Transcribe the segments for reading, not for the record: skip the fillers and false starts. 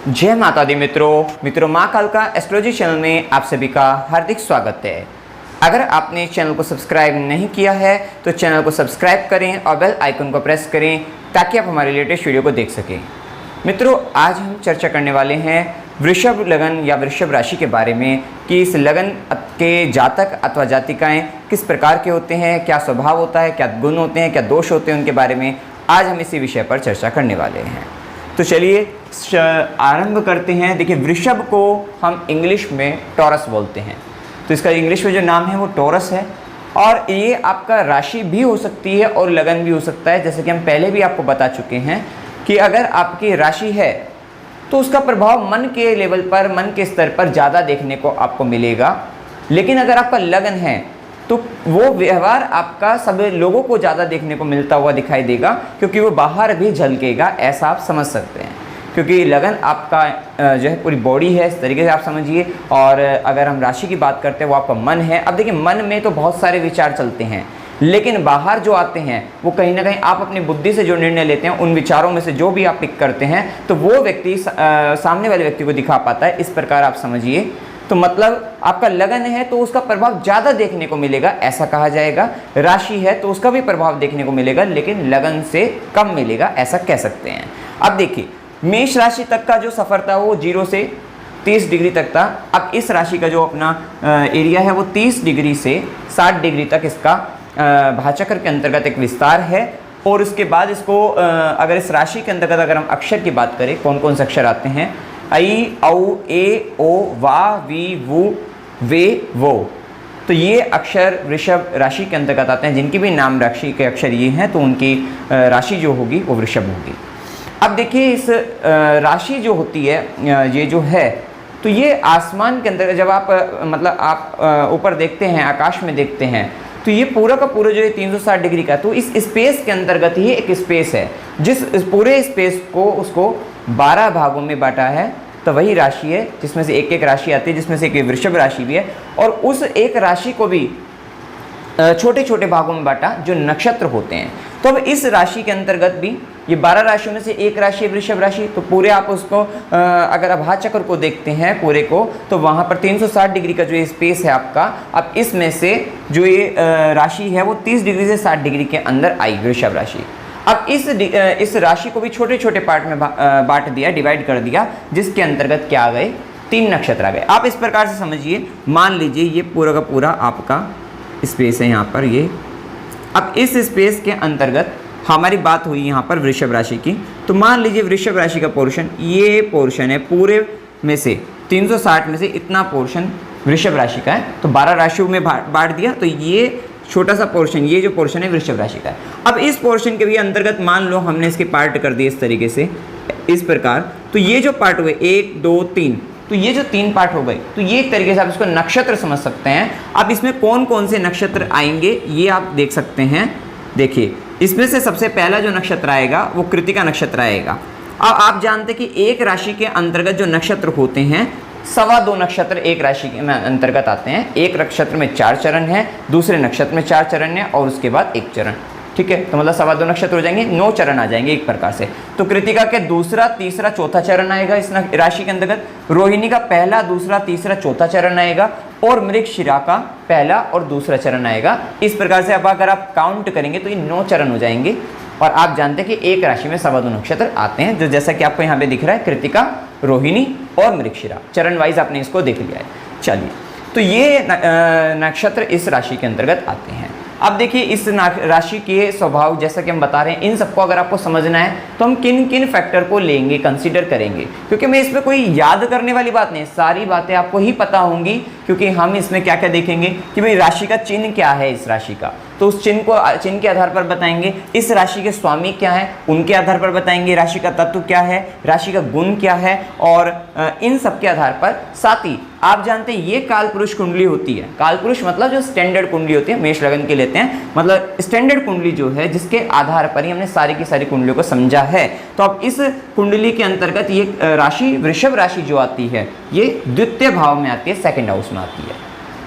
जय माता दी मित्रों माँ कालका एस्ट्रोलॉजी चैनल में आप सभी का हार्दिक स्वागत है। अगर आपने चैनल को सब्सक्राइब नहीं किया है तो चैनल को सब्सक्राइब करें और बेल आइकन को प्रेस करें ताकि आप हमारे लेटेस्ट वीडियो को देख सकें। मित्रों, आज हम चर्चा करने वाले हैं वृषभ लगन या वृषभ राशि के बारे में कि इस लगन के जातक अथवा जातिकाएँ किस प्रकार के होते हैं, क्या स्वभाव होता है, क्या गुण होते हैं, क्या दोष होते हैं, उनके बारे में आज हम इसी विषय पर चर्चा करने वाले हैं। तो चलिए आरंभ करते हैं। देखिए, वृषभ को हम इंग्लिश में टॉरस बोलते हैं, तो इसका इंग्लिश में जो नाम है वो टॉरस है और ये आपका राशि भी हो सकती है और लगन भी हो सकता है। जैसे कि हम पहले भी आपको बता चुके हैं कि अगर आपकी राशि है तो उसका प्रभाव मन के लेवल पर, मन के स्तर पर ज़्यादा देखने को आपको मिलेगा, लेकिन अगर आपका लगन है तो वो व्यवहार आपका सब लोगों को ज़्यादा देखने को मिलता हुआ दिखाई देगा, क्योंकि वो बाहर भी झलकेगा, ऐसा आप समझ सकते हैं। क्योंकि लगन आपका जो है पूरी बॉडी है, इस तरीके से आप समझिए। और अगर हम राशि की बात करते हैं वो आपका मन है। अब देखिए, मन में तो बहुत सारे विचार चलते हैं, लेकिन बाहर जो आते हैं वो कहीं ना कहीं आप अपनी बुद्धि से जो निर्णय लेते हैं उन विचारों में से जो भी आप पिक करते हैं तो वो व्यक्ति सामने वाले व्यक्ति को दिखा पाता है। इस प्रकार आप समझिए। तो मतलब आपका लगन है तो उसका प्रभाव ज़्यादा देखने को मिलेगा, ऐसा कहा जाएगा। राशि है तो उसका भी प्रभाव देखने को मिलेगा, लेकिन लगन से कम मिलेगा, ऐसा कह सकते हैं। अब देखिए, मेष राशि तक का जो सफ़र था वो 0 से 30 डिग्री तक था। अब इस राशि का जो अपना एरिया है वो 30 डिग्री से 60 डिग्री तक इसका भाचक्र के अंतर्गत एक विस्तार है। और उसके बाद इसको अगर इस राशि के अंतर्गत अगर हम अक्षर की बात करें, कौन कौन से अक्षर आते हैं, आई, औ, ए, ओ, वा, वी, वु, वे, वो, तो ये अक्षर वृषभ राशि के अंतर्गत आते हैं। जिनकी भी नाम राशि के अक्षर ये हैं तो उनकी राशि जो होगी वो वृषभ होगी। अब देखिए, इस राशि जो होती है ये जो है तो ये आसमान के अंदर जब आप मतलब आप ऊपर देखते हैं, आकाश में देखते हैं, तो ये पूरा का पूरा जो है 360 डिग्री का, तो इस स्पेस के अंतर्गत ही एक स्पेस है। जिस पूरे स्पेस को उसको 12 भागों में बांटा है, तो वही राशि है जिसमें से एक एक राशि आती है, जिसमें से एक वृषभ राशि भी है। और उस एक राशि को भी छोटे छोटे भागों में बांटा जो नक्षत्र होते हैं। तो अब इस राशि के अंतर्गत भी ये 12 राशियों में से एक राशि है वृषभ राशि। तो पूरे आप उसको अगर आभा चक्र को देखते हैं पूरे को, तो वहाँ पर 360 डिग्री का जो ये स्पेस है आपका, अब इसमें से जो ये राशि है वो 30 डिग्री से 60 डिग्री के अंदर आई वृषभ राशि। अब इस राशि को भी छोटे छोटे पार्ट में बांट दिया, डिवाइड कर दिया, जिसके अंतर्गत क्या आ गए, 3 नक्षत्र आ गए। आप इस प्रकार से समझिए। मान लीजिए ये पूरा का पूरा आपका स्पेस है यहाँ पर ये। अब इस स्पेस के अंतर्गत हमारी बात हुई यहाँ पर वृषभ राशि की। तो मान लीजिए वृषभ राशि का पोर्शन, ये पोर्शन है पूरे में से 360 में से इतना पोर्शन वृषभ राशि का है। तो 12 राशियों में बांट दिया, तो ये छोटा सा पोर्शन, ये जो पोर्शन है वृषभ राशि का है। अब इस पोर्शन के भी अंतर्गत मान लो हमने इसके पार्ट कर दिए इस तरीके से, इस प्रकार। तो ये जो पार्ट हुए 1, 2, 3, तो ये जो 3 पार्ट हो गए, तो ये एक तरीके से आप इसको नक्षत्र समझ सकते हैं। अब इसमें कौन कौन से नक्षत्र आएंगे ये आप देख सकते हैं। देखिए, इसमें से सबसे पहला जो नक्षत्र आएगा वो कृतिका नक्षत्र आएगा। अब आप जानते हैं कि एक राशि के अंतर्गत जो नक्षत्र होते हैं, 2.25 नक्षत्र एक राशि के अंतर्गत आते हैं। एक नक्षत्र में 4 चरण है, दूसरे नक्षत्र में 4 चरण है और उसके बाद 1 चरण। ठीक है, तो मतलब 2.25 नक्षत्र हो जाएंगे, 9 चरण आ जाएंगे एक प्रकार से। तो कृतिका के दूसरा, तीसरा, चौथा चरण आएगा इस राशि के अंतर्गत। रोहिणी का पहला, दूसरा, तीसरा, चौथा चरण आएगा और मृगशिरा का पहला और दूसरा चरण आएगा। इस प्रकार से अब अगर आप काउंट करेंगे तो ये 9 चरण हो जाएंगे। और आप जानते हैं कि एक राशि में 2.25 नक्षत्र आते हैं, जो जैसा कि आपको यहाँ पे दिख रहा है, कृतिका, रोहिणी और मृगशिरा, चरण वाइज आपने इसको देख लिया है। चलिए, तो ये नक्षत्र इस राशि के अंतर्गत आते हैं। अब देखिए, इस राशि के स्वभाव जैसा कि हम बता रहे हैं, इन सबको अगर आपको समझना है तो हम किन किन फैक्टर को लेंगे, कंसीडर करेंगे, क्योंकि मैं इसमें कोई याद करने वाली बात नहीं, सारी बातें आपको ही पता होंगी। क्योंकि हम इसमें क्या क्या देखेंगे कि भाई राशि का चिन्ह क्या है इस राशि का, तो उस चिन्ह के आधार पर बताएंगे। इस राशि के स्वामी क्या है उनके आधार पर बताएंगे, राशि का तत्व क्या है, राशि का गुण क्या है, और इन सब के आधार पर। साथ ही आप जानते हैं ये काल पुरुष कुंडली होती है। काल पुरुष मतलब जो स्टैंडर्ड कुंडली होती है, मेष लगन के लेते हैं, मतलब स्टैंडर्ड कुंडली जो है जिसके आधार पर ही हमने सारी की सारी कुंडलियों को समझा है। तो अब इस कुंडली के अंतर्गत ये राशि वृषभ राशि जो आती है ये द्वितीय भाव में आती है, सेकंड हाउस में आती है।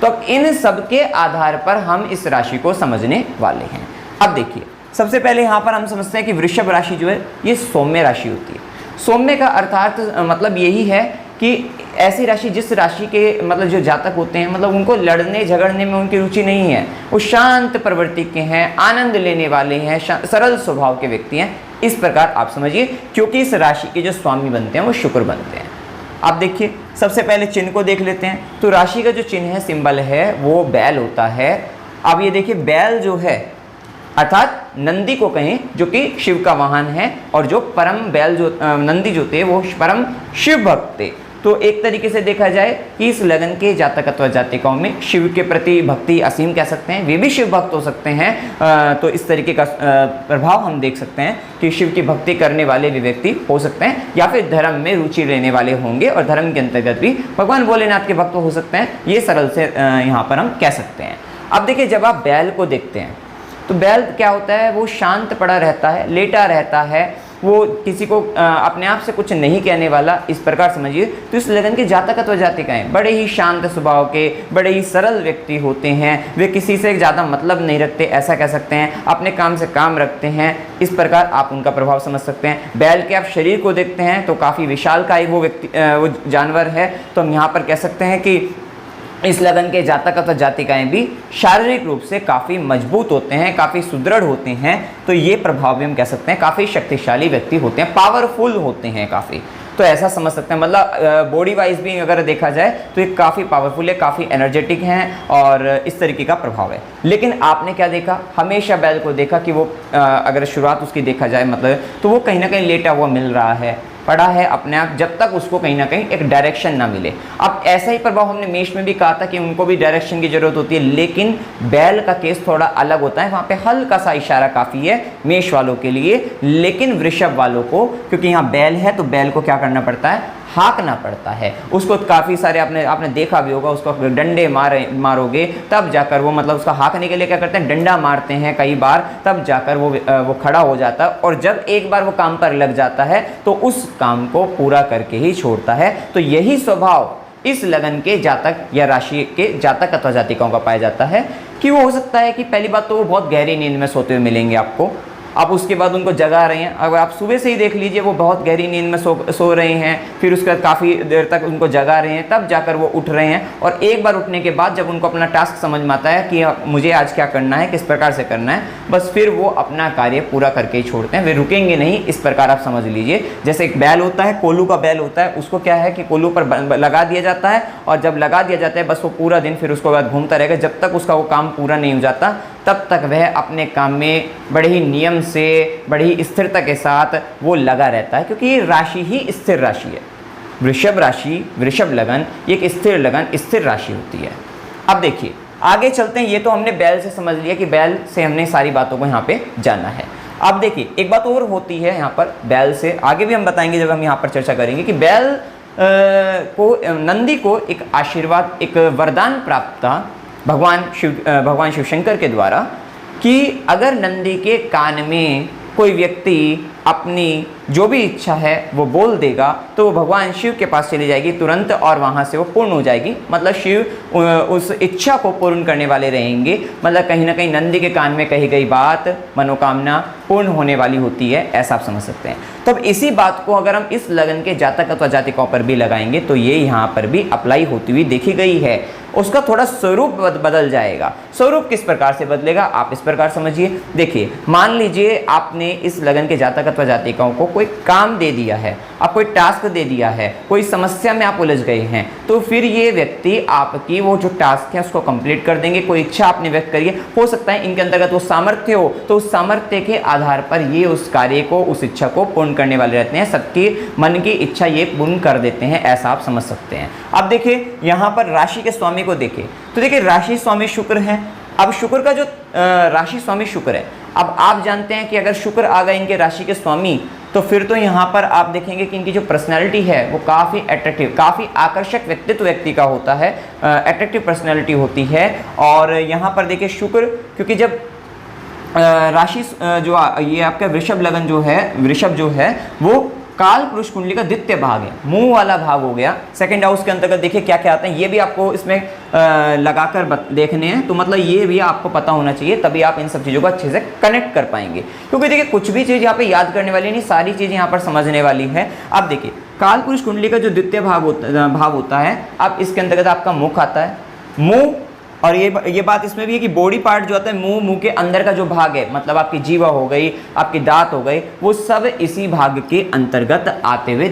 तो अब इन सब के आधार पर हम इस राशि को समझने वाले हैं। अब देखिए, सबसे पहले यहाँ पर हम समझते हैं कि वृषभ राशि जो है ये सौम्य राशि होती है। सौम्य का अर्थात मतलब यही है कि ऐसी राशि, जिस राशि के मतलब जो जातक होते हैं, मतलब उनको लड़ने झगड़ने में उनकी रुचि नहीं है, वो शांत प्रवृत्ति के हैं, आनंद लेने वाले हैं, सरल स्वभाव के व्यक्ति हैं, इस प्रकार आप समझिए, क्योंकि इस राशि के जो स्वामी बनते हैं वो शुक्र बनते हैं। आप देखिए, सबसे पहले चिन्ह को देख लेते हैं। तो राशि का जो चिन्ह है, सिंबल है, वो बैल होता है। अब ये देखिए, बैल जो है अर्थात नंदी को कहें, जो कि शिव का वाहन है, और जो परम बैल जो नंदी जो थे वो परम शिव भक्त थे। तो एक तरीके से देखा जाए कि इस लगन के जातक अथवा जातिकाओं में शिव के प्रति भक्ति असीम कह सकते हैं, वे भी शिव भक्त हो सकते हैं। तो इस तरीके का प्रभाव हम देख सकते हैं कि शिव की भक्ति करने वाले भी व्यक्ति हो सकते हैं, या फिर धर्म में रुचि लेने वाले होंगे और धर्म के अंतर्गत भी भगवान भोलेनाथ के भक्त हो सकते हैं। ये सरल से यहाँ पर हम कह सकते हैं। अब देखिए, जब आप बैल को देखते हैं तो बैल क्या होता है, वो शांत पड़ा रहता है, लेटा रहता है, वो किसी को अपने आप से कुछ नहीं कहने वाला, इस प्रकार समझिए। तो इस लगन के जातक अथवा जातिकाएं बड़े ही शांत स्वभाव के, बड़े ही सरल व्यक्ति होते हैं। वे किसी से ज़्यादा मतलब नहीं रखते, ऐसा कह सकते हैं, अपने काम से काम रखते हैं। इस प्रकार आप उनका प्रभाव समझ सकते हैं। बैल के आप शरीर को देखते हैं तो काफ़ी विशालकाय वो जानवर है। तो हम यहाँ पर कह सकते हैं कि इस लगन के जातक अथवा जातिकाएं भी शारीरिक रूप से काफ़ी मजबूत होते हैं, काफ़ी सुदृढ़ होते हैं। तो ये प्रभाव भी हम कह सकते हैं काफ़ी शक्तिशाली व्यक्ति होते हैं, पावरफुल होते हैं काफ़ी। तो ऐसा समझ सकते हैं, मतलब बॉडी वाइज भी अगर देखा जाए तो ये काफ़ी पावरफुल है, काफ़ी एनर्जेटिक हैं, और इस तरीके का प्रभाव है। लेकिन आपने क्या देखा, हमेशा बैल को देखा कि वो अगर शुरुआत उसकी देखा जाए मतलब, तो वो कहीं ना कहीं लेटा हुआ मिल रहा है, पड़ा है अपने आप, जब तक उसको कहीं ना कहीं एक डायरेक्शन ना मिले। अब ऐसा ही प्रभाव हमने मेष में भी कहा था कि उनको भी डायरेक्शन की जरूरत होती है, लेकिन बैल का केस थोड़ा अलग होता है। वहाँ पे हल्का सा इशारा काफ़ी है मेष वालों के लिए, लेकिन वृषभ वालों को, क्योंकि यहाँ बैल है तो बैल को क्या करना पड़ता है, हाँकना पड़ता है उसको। काफ़ी सारे आपने देखा भी होगा, उसको डंडे मारोगे तब जाकर वो, मतलब उसका हाँकने के लिए क्या करते हैं, डंडा मारते हैं कई बार, तब जाकर वो खड़ा हो जाता है। और जब एक बार वो काम पर लग जाता है तो उस काम को पूरा करके ही छोड़ता है। तो यही स्वभाव इस लगन के जातक या राशि के जातक अथवा जातिकाओं का पाया जाता है कि वो हो सकता है कि पहली बात तो वो बहुत गहरी नींद में सोते हुए मिलेंगे आपको। अब उसके बाद उनको जगा रहे हैं, अगर आप सुबह से ही देख लीजिए वो बहुत गहरी नींद में सो रहे हैं, फिर उसके बाद काफ़ी देर तक उनको जगा रहे हैं, तब जाकर वो उठ रहे हैं। और एक बार उठने के बाद जब उनको अपना टास्क समझ में आता है कि मुझे आज क्या करना है, किस प्रकार से करना है, बस फिर वो अपना कार्य पूरा करके ही छोड़ते हैं, वे रुकेंगे नहीं। इस प्रकार आप समझ लीजिए, जैसे एक बैल होता है, कोल्हू का बैल होता है, उसको क्या है कि कोल्हू पर लगा दिया जाता है, और जब लगा दिया जाता है बस वो पूरा दिन फिर उसको बाद घूमता रहेगा, जब तक उसका वो काम पूरा नहीं हो जाता तब तक वह अपने काम में बड़े ही नियम से, बड़ी ही स्थिरता के साथ वो लगा रहता है, क्योंकि ये राशि ही स्थिर राशि है। वृषभ राशि, वृषभ लगन एक स्थिर लगन, स्थिर राशि होती है। अब देखिए आगे चलते हैं। ये तो हमने बैल से समझ लिया कि बैल से हमने सारी बातों को यहाँ पे जाना है। अब देखिए एक बात और होती है यहाँ पर, बैल से आगे भी हम बताएंगे जब हम यहाँ पर चर्चा करेंगे, कि बैल को, नंदी को एक आशीर्वाद, एक वरदान प्राप्त था भगवान शिव शंकर के द्वारा, कि अगर नंदी के कान में कोई व्यक्ति अपनी जो भी इच्छा है वो बोल देगा तो वो भगवान शिव के पास चली जाएगी तुरंत, और वहाँ से वो पूर्ण हो जाएगी। मतलब शिव उस इच्छा को पूर्ण करने वाले रहेंगे। मतलब कहीं ना कहीं नंदी के कान में कही गई बात, मनोकामना पूर्ण होने वाली होती है, ऐसा आप समझ सकते हैं। तब इसी बात को अगर हम इस लगन के जातक अथवा जातिकाओं पर भी लगाएंगे तो ये यहाँ पर भी अप्लाई होती हुई देखी गई है। उसका थोड़ा स्वरूप बदल जाएगा। स्वरूप किस प्रकार से बदलेगा, आप इस प्रकार समझिए। देखिए मान लीजिए आपने इस लगन के जातक अथवा जातिकाओं को कोई काम दे दिया है, आप कोई टास्क दे दिया है, कोई समस्या में आप उलझ गए हैं, तो फिर ये व्यक्ति आपकी वो जो टास्क है उसको कंप्लीट कर देंगे। कोई इच्छा आपने व्यक्त करी है, हो सकता है इनके अंतर्गत वो सामर्थ्य हो, तो उस सामर्थ्य के आधार पर ये उस कार्य को, उस इच्छा को पूर्ण करने वाले रहते हैं। सबकी मन की इच्छा ये पूर्ण कर देते हैं, ऐसा आप समझ सकते हैं। अब देखिए यहाँ पर राशि के स्वामी को देखें तो देखिए राशि स्वामी शुक्र है। अब शुक्र का जो राशि स्वामी शुक्र है, अब आप जानते हैं कि अगर शुक्र आ गए इनके राशि के स्वामी, तो फिर तो यहाँ पर आप देखेंगे कि इनकी जो पर्सनैलिटी है वो काफ़ी अट्रैक्टिव, काफ़ी आकर्षक व्यक्तित्व व्यक्ति का होता है, अट्रैक्टिव पर्सनैलिटी होती है। और यहाँ पर देखिए शुक्र, क्योंकि जब राशि जो ये आपका वृषभ लगन जो है, वृषभ जो है वो काल पुरुष कुंडली का द्वितीय भाग है, मुंह वाला भाग हो गया। सेकंड हाउस के अंतर्गत देखिए क्या क्या आते हैं, ये भी आपको इसमें लगाकर देखने हैं, तो मतलब ये भी आपको पता होना चाहिए, तभी आप इन सब चीज़ों को अच्छे से कनेक्ट कर पाएंगे। क्योंकि देखिए कुछ भी चीज़ यहाँ पे याद करने वाली नहीं, सारी चीज़ यहाँ पर समझने वाली है। अब देखिए काल पुरुष कुंडली का जो द्वितीय भाव होता है, अब इसके अंतर्गत आपका मुख आता है, मुंह, और ये बात इसमें भी है कि बॉडी पार्ट जो आता है मुंह के अंदर का जो भाग है, मतलब आपकी जीवा हो गई, आपके दांत हो गए, वो सब इसी भाग के अंतर्गत आते हुए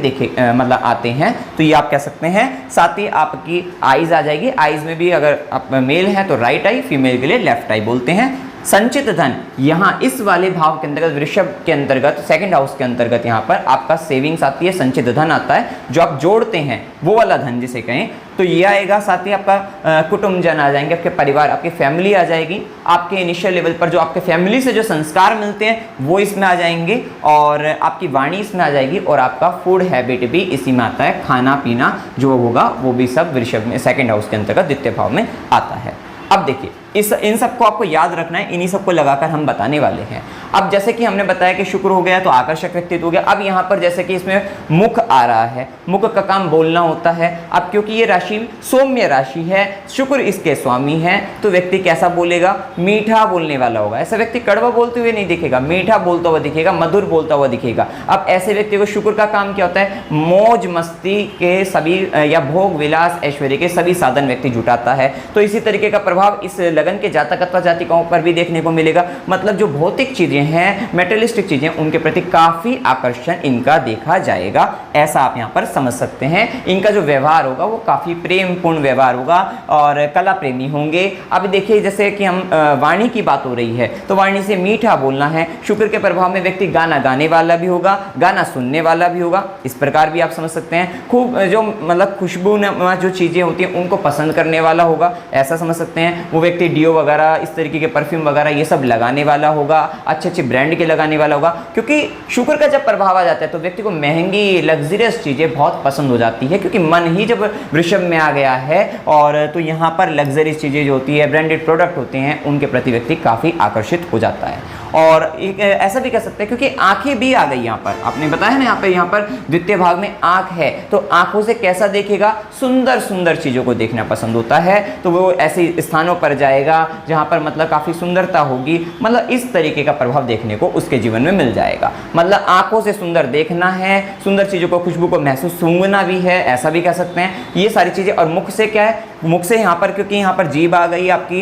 मतलब आते हैं। तो ये आप कह सकते हैं। साथ ही आपकी आईज आ जाएगी, आईज में भी अगर आप मेल है तो राइट आई, फीमेल के लिए लेफ्ट आई बोलते हैं। संचित धन, यहाँ इस वाले भाव के अंतर्गत वृषभ के अंतर्गत सेकंड हाउस के अंतर्गत यहाँ पर आपका सेविंग्स आती है, संचित धन आता है, जो आप जोड़ते हैं वो वाला धन जिसे कहें, तो ये आएगा। साथ ही आपका कुटुंबजन आ जाएंगे, आपके परिवार, आपकी फैमिली आ जाएगी, आपके इनिशियल लेवल पर जो आपके फैमिली से जो संस्कार मिलते हैं वो इसमें आ जाएंगे, और आपकी वाणी इसमें आ जाएगी, और आपका फूड हैबिट भी इसी में आता है, खाना पीना जो होगा वो भी सब वृषभ में सेकंड हाउस के अंतर्गत द्वितीय भाव में आता है। अब देखिए इन सबको आपको याद रखना है, इन्हीं सबको लगाकर हम बताने वाले हैं। अब जैसे कि हमने बताया कि शुक्र हो गया तो आकर्षक व्यक्तित्व हो गया। अब यहाँ पर जैसे कि इसमें मुख आ रहा है, मुख का काम बोलना होता है। अब क्योंकि ये राशि सौम्य राशि है, शुक्र इसके स्वामी है, तो व्यक्ति कैसा बोलेगा, मीठा बोलने वाला होगा। ऐसा व्यक्ति कड़वा बोलते हुए नहीं दिखेगा, मीठा बोलता हुआ दिखेगा, मधुर बोलता हुआ दिखेगा। अब ऐसे व्यक्ति को शुक्र का काम क्या होता है, मौज मस्ती के सभी या भोग विलास ऐश्वर्य के सभी साधन व्यक्ति जुटाता है। तो इसी तरीके का प्रभाव इस लगन के जातक अथवा जातिकाओं पर भी देखने को मिलेगा। मतलब जो भौतिक चीजें हैं, मेटेरियलिस्टिक चीजें, उनके प्रति काफी आकर्षण इनका देखा जाएगा, ऐसा आप यहाँ पर समझ सकते हैं। इनका जो व्यवहार होगा वो काफी प्रेम पूर्ण व्यवहार होगा, और कला प्रेमी होंगे। अब देखिए जैसे कि हम वाणी की बात हो रही है, तो वाणी से मीठा बोलना है। शुक्र के प्रभाव में व्यक्ति गाना गाने वाला भी होगा, गाना सुनने वाला भी होगा, इस प्रकार भी आप समझ सकते हैं। खूब जो मतलब खुशबू जो चीजें होती हैं उनको पसंद करने वाला होगा, ऐसा समझ सकते हैं। वो व्यक्ति डियो वगैरह, इस तरीके के परफ्यूम वगैरह ये सब लगाने वाला होगा, अच्छे अच्छे ब्रांड के लगाने वाला होगा। क्योंकि शुक्र का जब प्रभाव आ जाता है तो व्यक्ति को महंगी लग्जरियस चीज़ें बहुत पसंद हो जाती है, क्योंकि मन ही जब वृषभ में आ गया है, और तो यहाँ पर लग्जरियस चीज़ें जो होती है, ब्रांडेड प्रोडक्ट होते हैं, उनके प्रति व्यक्ति काफ़ी आकर्षित हो जाता है। और एक ऐसा भी कह सकते हैं क्योंकि आंखें भी आ गई यहाँ पर, आपने बताया ना यहाँ पर द्वितीय भाग में आंख है, तो आंखों से कैसा देखेगा, सुंदर सुंदर चीज़ों को देखना पसंद होता है, तो वो ऐसे स्थानों पर जाएगा जहाँ पर मतलब काफ़ी सुंदरता होगी। मतलब इस तरीके का प्रभाव देखने को उसके जीवन में मिल जाएगा। मतलब आंखों से सुंदर देखना है, सुंदर चीज़ों को, खुशबू को महसूस सूंघना भी है, ऐसा भी कह सकते हैं, ये सारी चीज़ें। और मुख से क्या है, मुख से यहाँ पर क्योंकि यहाँ पर जीभ आ गई आपकी,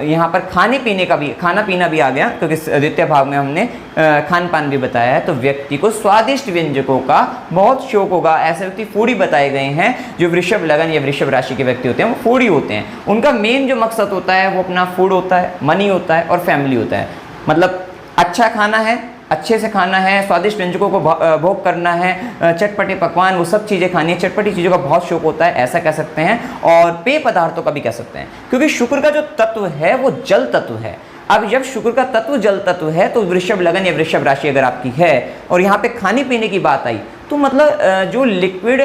यहाँ पर खाने पीने का भी, खाना पीना भी आ गया, क्योंकि द्वितीय भाग में हमने खान पान भी बताया है। तो व्यक्ति को स्वादिष्ट व्यंजकों का बहुत शौक होगा। ऐसे व्यक्ति फूडी बताए गए हैं, जो वृषभ लगन या वृषभ राशि के व्यक्ति होते हैं वो फूडी होते हैं। उनका मेन जो मकसद होता है वो अपना फूड होता है, मनी होता है और फैमिली होता है। मतलब अच्छा खाना है, अच्छे से खाना है, स्वादिष्ट व्यंजकों को भोग करना है, चटपटे पकवान, वो सब चीज़ें खानी है, चटपटी चीज़ों का बहुत शौक होता है, ऐसा कह सकते हैं। और पेय पदार्थों का भी कह सकते हैं, क्योंकि शुक्र का जो तत्व है वो जल तत्व है। अब जब शुक्र का तत्व जल तत्व है, तो वृषभ लगन या वृषभ राशि अगर आपकी है, और यहाँ पे खाने पीने की बात आई, तो मतलब जो लिक्विड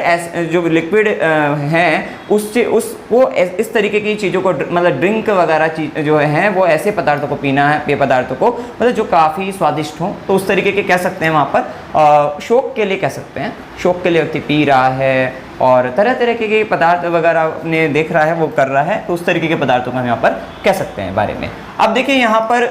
हैं वो इस तरीके की चीज़ों को, मतलब ड्रिंक वगैरह चीज जो है, वो ऐसे पदार्थों को पीना है, पेय पदार्थों को, मतलब जो काफ़ी स्वादिष्ट हों, तो उस तरीके के कह सकते हैं। वहाँ पर शौक के लिए कह सकते हैं, शौक के लिए व्यक्ति पी रहा है, और तरह तरह के पदार्थ वगैरह अपने देख रहा है, वो कर रहा है, तो उस तरीके के पदार्थों का हम यहाँ पर कह सकते हैं बारे में। अब देखिए यहाँ पर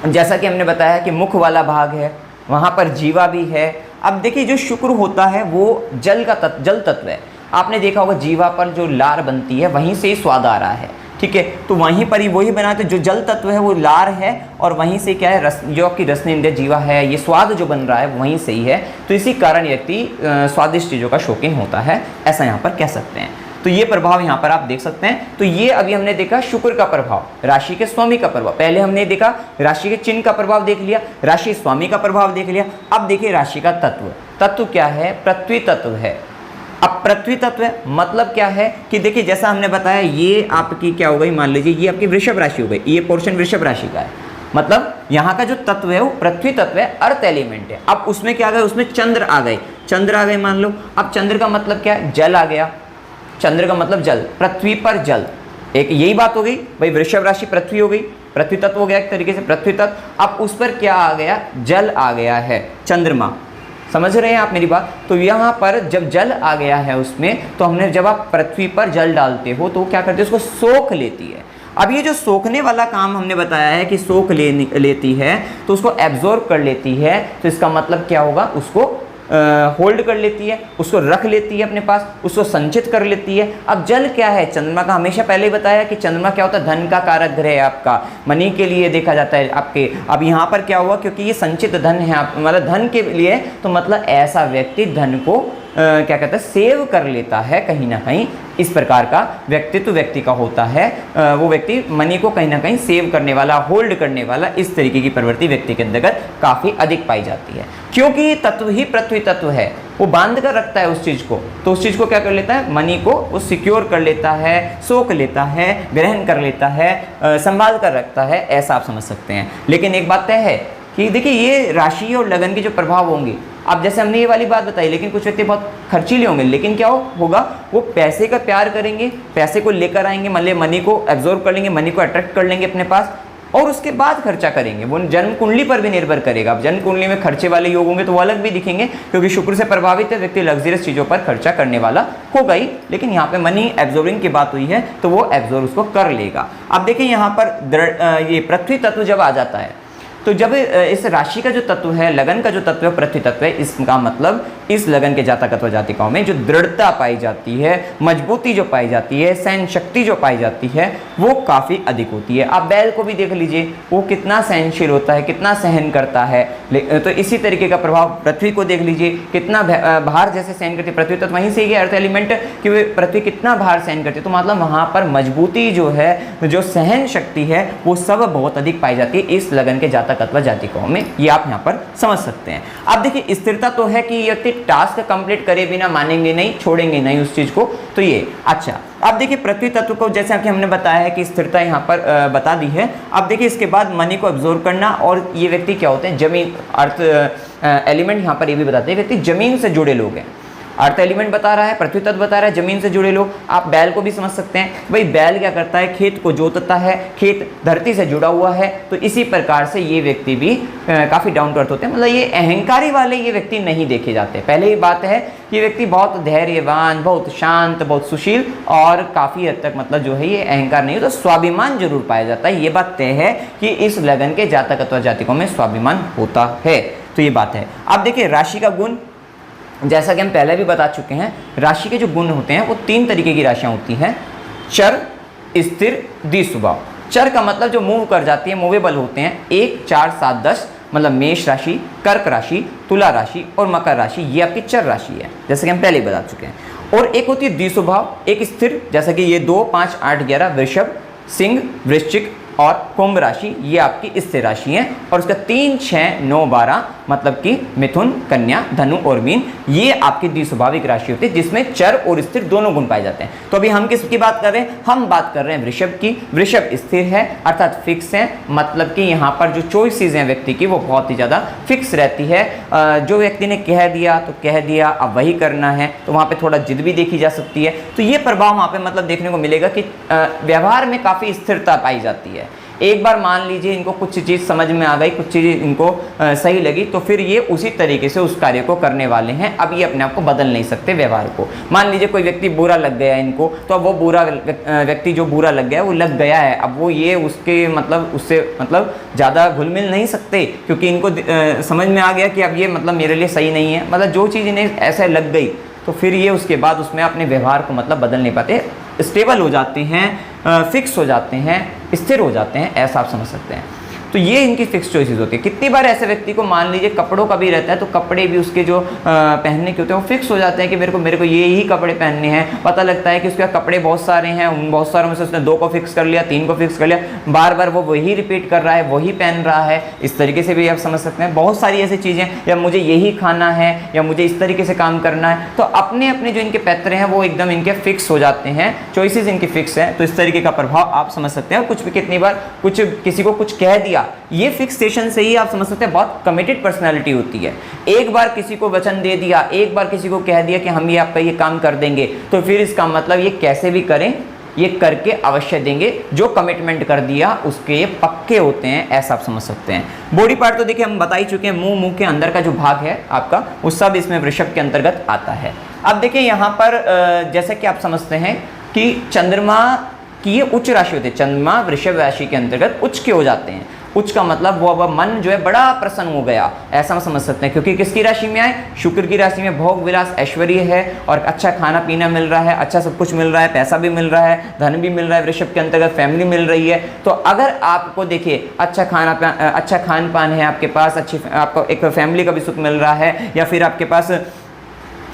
जैसा कि हमने बताया कि मुख वाला भाग है, वहाँ पर जीवा भी है। अब देखिए जो शुक्र होता है वो जल तत्व है। आपने देखा होगा जीवा पर जो लार बनती है वहीं से ही स्वाद आ रहा है, ठीक है, तो वहीं पर ही वही बनाते, जो जल तत्व है वो लार है, और वहीं से क्या है, रस, जो आपकी रसनेंद्रिय जीवा है, ये स्वाद जो बन रहा है वहीं से ही है। तो इसी कारण व्यक्ति स्वादिष्ट चीज़ों का शौकीन होता है, ऐसा यहाँ पर कह सकते हैं। तो ये प्रभाव यहाँ पर आप देख सकते हैं। तो ये अभी हमने देखा शुक्र का प्रभाव, राशि के स्वामी का प्रभाव। पहले हमने देखा राशि के चिन्ह का प्रभाव देख लिया, राशि स्वामी का प्रभाव देख लिया। अब देखिए राशि का तत्व क्या है, पृथ्वी तत्व है। अब पृथ्वी तत्व है मतलब क्या है कि देखिए जैसा हमने बताया, ये आपकी क्या हो गई, मान लीजिए ये आपकी वृषभ राशि हो गई, ये पोर्शन वृषभ राशि का है। मतलब यहाँ का जो तत्व है वो पृथ्वी तत्व है, अर्थ एलिमेंट है। अब उसमें क्या आ गए, उसमें चंद्र आ गए, मान लो। अब चंद्र का मतलब क्या है, जल आ गया। चंद्र का मतलब जल, पृथ्वी पर जल, एक यही बात हो गई भाई। वृषभ राशि पृथ्वी हो गई, पृथ्वी तत्व हो गया एक तरीके से, पृथ्वी तत्व। अब उस पर क्या आ गया, जल आ गया है, चंद्रमा। समझ रहे हैं आप मेरी बात। तो यहाँ पर जब जल आ गया है उसमें, तो हमने जब आप पृथ्वी पर जल डालते हो तो क्या करते हैं, उसको सोख लेती है। अब ये जो सोखने वाला काम हमने बताया है कि सोख लेती है, तो उसको एब्जॉर्ब कर लेती है, तो इसका मतलब क्या होगा, उसको होल्ड कर लेती है, उसको रख लेती है अपने पास, उसको संचित कर लेती है। अब जल क्या है, चंद्रमा का हमेशा पहले ही बताया कि चंद्रमा क्या होता है, धन का कारक ग्रह है आपका, मनी के लिए देखा जाता है आपके। अब यहाँ पर क्या हुआ, क्योंकि ये संचित धन है आप मतलब धन के लिए, तो मतलब ऐसा व्यक्ति धन को क्या कहते हैं, सेव कर लेता है कहीं ना कहीं। इस प्रकार का व्यक्तित्व व्यक्ति का होता है। वो व्यक्ति मनी को कहीं ना कहीं सेव करने वाला, होल्ड करने वाला, इस तरीके की प्रवृत्ति व्यक्ति के अंतर्गत काफ़ी अधिक पाई जाती है। क्योंकि तत्व ही पृथ्वी तत्व है, वो बांध कर रखता है उस चीज़ को, तो उस चीज़ को क्या कर लेता है, मनी को वो सिक्योर कर लेता है, सोख लेता है, ग्रहण कर लेता है, संभाल कर रखता है, ऐसा आप समझ सकते हैं। लेकिन एक बात तय है कि देखिए ये राशि और लगन के जो प्रभाव होंगे, अब जैसे हमने ये वाली बात बताई, लेकिन कुछ व्यक्ति बहुत खर्चीले होंगे, लेकिन क्या होगा, वो पैसे का प्यार करेंगे, पैसे को लेकर आएंगे, मतलब मनी को एब्जॉर्ब कर लेंगे, मनी को अट्रैक्ट कर लेंगे अपने पास, और उसके बाद खर्चा करेंगे। वो जन्म कुंडली पर भी निर्भर करेगा। अब जन्म कुंडली में खर्चे वाले योग होंगे तो वो अलग भी दिखेंगे, क्योंकि शुक्र से प्रभावित है व्यक्ति, लग्जरियस चीज़ों पर खर्चा करने वाला होगा ही। लेकिन यहाँ पे मनी एब्जॉर्बिंग की बात हुई है, तो वो एब्जॉर्ब उसको कर लेगा। अब देखिए यहाँ पर ये पृथ्वी तत्व जब आ जाता है, तो जब इस राशि का जो तत्व है, लगन का जो तत्व है, पृथ्वी तत्व है, इसका मतलब इस लगन के जातक जातिकाओं में जो दृढ़ता पाई जाती है, मजबूती जो पाई जाती है, सहन शक्ति जो पाई जाती है, वो काफ़ी अधिक होती है। आप बैल को भी देख लीजिए, वो कितना सहनशील होता है, कितना सहन करता है। तो इसी तरीके का प्रभाव पृथ्वी को देख लीजिए, कितना भार जैसे सहन करती है। पृथ्वी तत्व वहीं से ही अर्थ एलिमेंट कि पृथ्वी कितना भार सहन करती है, तो मतलब वहाँ पर मजबूती जो है, जो सहन शक्ति है, वो सब बहुत अधिक पाई जाती है इस लगन के जातक अथवा जातिकाओं में। ये आप यहाँ पर समझ सकते हैं। अब देखिए स्थिरता तो है कि व्यक्ति टास्क कंप्लीट करे बिना मानेंगे नहीं, छोड़ेंगे नहीं उस चीज को, तो ये अच्छा। अब देखिए पृथ्वी तत्व को जैसे कि हमने बताया है कि स्थिरता यहाँ पर बता दी है। अब देखिए इसके बाद मनी को एब्जॉर्ब करना, और ये व्यक्ति क्या होते हैं, जमीन अर्थ एलिमेंट यहाँ पर ये भी बताते हैं, व्यक्ति जमीन से जुड़े लोग हैं। अर्थ एलिमेंट बता रहा है, पृथ्वी तत्व बता रहा है, जमीन से जुड़े लोग। आप बैल को भी समझ सकते हैं, भाई बैल क्या करता है, खेत को जोतता है, खेत धरती से जुड़ा हुआ है। तो इसी प्रकार से ये व्यक्ति भी काफ़ी डाउन टू अर्थ होते हैं, मतलब ये अहंकारी वाले ये व्यक्ति नहीं देखे जाते। पहले ही बात है कि ये व्यक्ति बहुत धैर्यवान, बहुत शांत, बहुत सुशील, और काफ़ी हद तक मतलब जो है ये अहंकार नहीं, तो स्वाभिमान जरूर पाया जाता है। ये बात तय है कि इस लगन के जातक अथवा जातिकों में स्वाभिमान होता है, तो ये बात है। अब देखिए राशि का गुण, जैसा कि हम पहले भी बता चुके हैं, राशि के जो गुण होते हैं वो 3 तरीके की राशियां होती हैं, चर, स्थिर, द्विस्वभाव। चर का मतलब जो मूव कर जाती है, मूवेबल होते हैं, 1, 4, 7, 10, मतलब मेष राशि, कर्क राशि, तुला राशि और मकर राशि, ये आपकी चर राशि है, जैसे कि हम पहले ही बता चुके हैं। और एक होती है द्विस्वभाव, एक स्थिर, जैसा कि ये 2, 5, 8, 11 वृषभ, सिंह, वृश्चिक और कुंभ राशि, ये आपकी स्थिर राशि है। और उसका 3, 6, 9, 12 मतलब कि मिथुन, कन्या, धनु और मीन, ये आपकी द्विस्वाभाविक राशि होती है, जिसमें चर और स्थिर दोनों गुण पाए जाते हैं। तो अभी हम किसकी बात कर रहे हैं, हम बात कर रहे हैं वृषभ की। वृषभ स्थिर है अर्थात फिक्स है, मतलब कि यहाँ पर जो चॉइसेस हैं व्यक्ति की वो बहुत ही ज़्यादा फिक्स रहती है। जो व्यक्ति ने कह दिया तो कह दिया, अब वही करना है, तो वहाँ पर थोड़ा जिद भी देखी जा सकती है। तो ये प्रभाव वहाँ पर मतलब देखने को मिलेगा कि व्यवहार में काफ़ी स्थिरता पाई जाती है। एक बार मान लीजिए इनको कुछ चीज़ समझ में आ गई, कुछ चीज़ इनको सही लगी, तो फिर ये उसी तरीके से उस कार्य को करने वाले हैं। अब ये अपने आप को बदल नहीं सकते व्यवहार को। मान लीजिए कोई व्यक्ति बुरा लग गया इनको, तो अब वो बुरा व्यक्ति जो बुरा लग गया वो लग गया है, अब वो ये उसके मतलब उससे मतलब ज़्यादा घुल मिल नहीं सकते, क्योंकि इनको समझ में आ गया कि अब ये मतलब मेरे लिए सही नहीं है। मतलब जो चीज़ इन्हें ऐसे लग गई, तो फिर ये उसके बाद उसमें अपने व्यवहार को मतलब बदल नहीं पाते, स्टेबल हो जाते हैं, फिक्स हो जाते हैं, स्थिर हो जाते हैं, ऐसा आप समझ सकते हैं। तो ये इनकी फिक्स चॉइसेस होती है। कितनी बार ऐसे व्यक्ति को मान लीजिए कपड़ों का भी रहता है, तो कपड़े भी उसके जो पहनने के होते हैं वो फिक्स हो जाते हैं कि मेरे को ये ही कपड़े पहनने हैं। पता लगता है कि उसके कपड़े बहुत सारे हैं, उन बहुत सारों में से उसने 2 को फिक्स कर लिया, 3 को फिक्स कर लिया, बार बार वो वही रिपीट कर रहा है, वही पहन रहा है। इस तरीके से भी आप समझ सकते हैं। बहुत सारी ऐसी चीज़ें, या मुझे यही खाना है, या मुझे इस तरीके से काम करना है, तो अपने अपने जो इनके पैतरे हैं वो एकदम इनके फिक्स हो जाते हैं, चॉइसेस इनकी फिक्स है। तो इस तरीके का प्रभाव आप समझ सकते हैं। कुछ भी कितनी बार कुछ किसी को कुछ कह दिया, ये फिक्सेशन से ही आप समझ सकते हैं बहुत कमिटेड पर्सनालिटी होती है। एक बार किसी को वचन दे दिया, एक बार किसी को कह दिया कि हम ये आपका ये काम कर देंगे, तो फिर इसका मतलब ये कैसे भी करें ये करके अवश्य देंगे, जो कमिटमेंट कर दिया उसके ये पक्के होते हैं, ऐसा आप समझ सकते हैं। बॉडी पार्ट तो देखिए हम बता ही चुके हैं, मुंह के अंदर का जो भाग है आपका वो सब इसमें वृषभ के अंतर्गत आता है। अब देखिए यहाँ पर जैसे कि आप समझते हैं कि चंद्रमा की ये उच्च राशि होती है, चंद्रमा वृषभ राशि के अंतर्गत उच्च के हो जाते हैं। उच्च का मतलब वो अब मन जो है बड़ा प्रसन्न हो गया, ऐसा हम समझ सकते हैं, क्योंकि किसकी राशि में आए, शुक्र की राशि में भोग विलास ऐश्वर्य है और अच्छा खाना पीना मिल रहा है, अच्छा सब कुछ मिल रहा है, पैसा भी मिल रहा है, धन भी मिल रहा है, वृषभ के अंतर्गत फैमिली मिल रही है। तो अगर आपको देखिए अच्छा खान पान है आपके पास, अच्छी आपको एक फैमिली का भी सुख मिल रहा है, या फिर आपके पास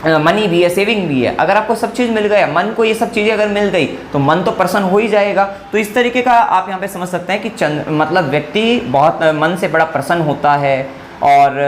मनी भी है, सेविंग भी है, अगर आपको सब चीज़ मिल गया, मन को ये सब चीज़ें अगर मिल गई तो मन तो प्रसन्न हो ही जाएगा। तो इस तरीके का आप यहाँ पे समझ सकते हैं कि मतलब व्यक्ति बहुत मन से बड़ा प्रसन्न होता है और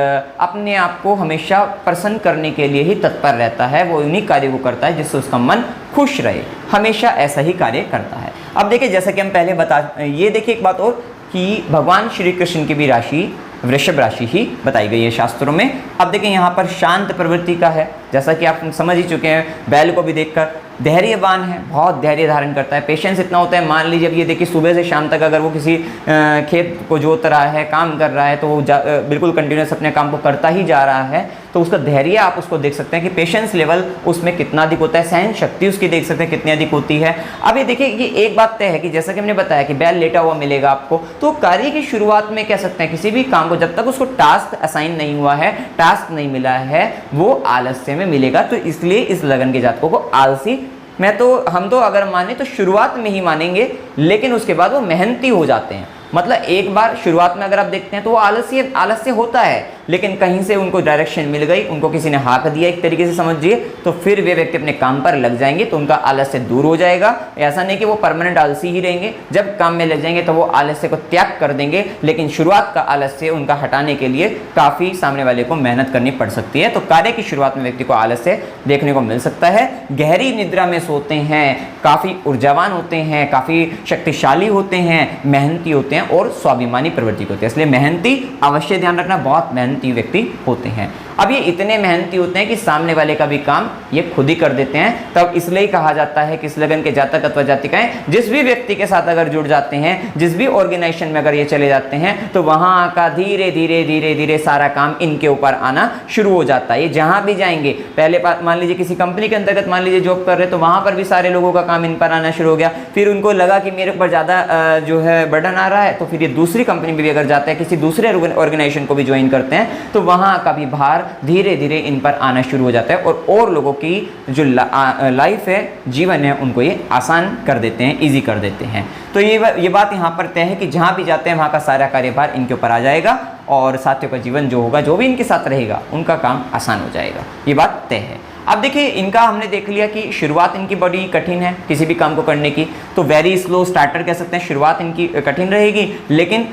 अपने आप को हमेशा प्रसन्न करने के लिए ही तत्पर रहता है, वो उन्हीं कार्य को करता है जिससे उसका मन खुश रहे, हमेशा ऐसा ही कार्य करता है। अब देखिए जैसा कि हम पहले ये देखिए एक बात और कि भगवान श्री कृष्ण की भी राशि वृषभ राशि ही बताई गई है शास्त्रों में। अब देखिए यहाँ पर शांत प्रवृत्ति का है, जैसा कि आप समझ ही चुके हैं, बैल को भी देखकर धैर्यवान है, बहुत धैर्य धारण करता है, पेशेंस इतना होता है। मान लीजिए अब ये देखिए सुबह से शाम तक अगर वो किसी खेत को जोत रहा है, काम कर रहा है, तो वो बिल्कुल कंटिन्यूस अपने काम को करता ही जा रहा है, तो उसका धैर्य आप उसको देख सकते हैं कि पेशेंस लेवल उसमें कितना अधिक होता है, सहन शक्ति उसकी देख सकते हैं कितनी अधिक होती है। अब ये देखिए कि एक बात तय है कि जैसा कि हमने बताया कि बैल लेटा हुआ मिलेगा आपको, तो कार्य की शुरुआत में कह सकते हैं किसी भी काम को जब तक उसको टास्क असाइन नहीं हुआ है, टास्क नहीं मिला है, वो आलस्य में मिलेगा। तो इसलिए इस लगन के जातकों को आलसी हम तो अगर माने तो शुरुआत में ही मानेंगे, लेकिन उसके बाद वो मेहनती हो जाते हैं। मतलब एक बार शुरुआत में अगर आप देखते हैं तो वो आलस्य होता है, लेकिन कहीं से उनको डायरेक्शन मिल गई, उनको किसी ने हाँक दिया एक तरीके से समझिए, तो फिर वे व्यक्ति अपने काम पर लग जाएंगे, तो उनका आलस्य दूर हो जाएगा। ऐसा नहीं कि वो परमानेंट आलसी ही रहेंगे, जब काम में लग जाएंगे तो वो आलस्य को त्याग कर देंगे, लेकिन शुरुआत का आलस्य उनका हटाने के लिए काफ़ी सामने वाले को मेहनत करनी पड़ सकती है। तो कार्य की शुरुआत में व्यक्ति को आलस्य देखने को मिल सकता है। गहरी निद्रा में सोते हैं, काफ़ी ऊर्जावान होते हैं, काफ़ी शक्तिशाली होते हैं, मेहनती होते हैं और स्वाभिमानी प्रवृत्ति होती है। इसलिए मेहनती अवश्य ध्यान रखना, बहुत मेहनती व्यक्ति होते हैं। अब ये इतने मेहनती होते हैं कि सामने वाले का भी काम ये खुद ही कर देते हैं। तब इसलिए कहा जाता है कि इस लगन के जातक अथवा जातिकाएं जिस भी व्यक्ति के साथ अगर जुड़ जाते हैं, जिस भी ऑर्गेनाइजेशन में अगर ये चले जाते हैं, तो वहां का धीरे धीरे सारा काम इनके ऊपर आना शुरू हो जाता है। ये जहां भी जाएंगे, पहले मान लीजिए किसी कंपनी के अंतर्गत मान लीजिए जॉब कर रहे, तो वहां पर भी सारे लोगों का काम इन पर आना शुरू हो गया। फिर उनको लगा कि मेरे ऊपर ज़्यादा जो है बर्डन आ रहा है, तो फिर ये दूसरी कंपनी में भी अगर जाते हैं, किसी दूसरे ऑर्गेनाइजेशन को भी ज्वाइन करते हैं, तो वहाँ का भी भार धीरे धीरे इन पर आना शुरू हो जाता है और लोगों की जो लाइफ है, जीवन है, उनको ये आसान कर देते हैं, ईजी कर देते हैं। तो ये बात यहाँ पर तय है कि जहाँ भी जाते हैं वहाँ का सारा कार्यभार इनके ऊपर आ जाएगा और साथियों का जीवन जो होगा, जो भी इनके साथ रहेगा, उनका काम आसान हो जाएगा। ये बात तय है। अब देखिए इनका हमने देख लिया कि शुरुआत इनकी बड़ी कठिन है किसी भी काम को करने की, तो वेरी स्लो स्टार्टर कह सकते हैं। शुरुआत इनकी कठिन रहेगी, लेकिन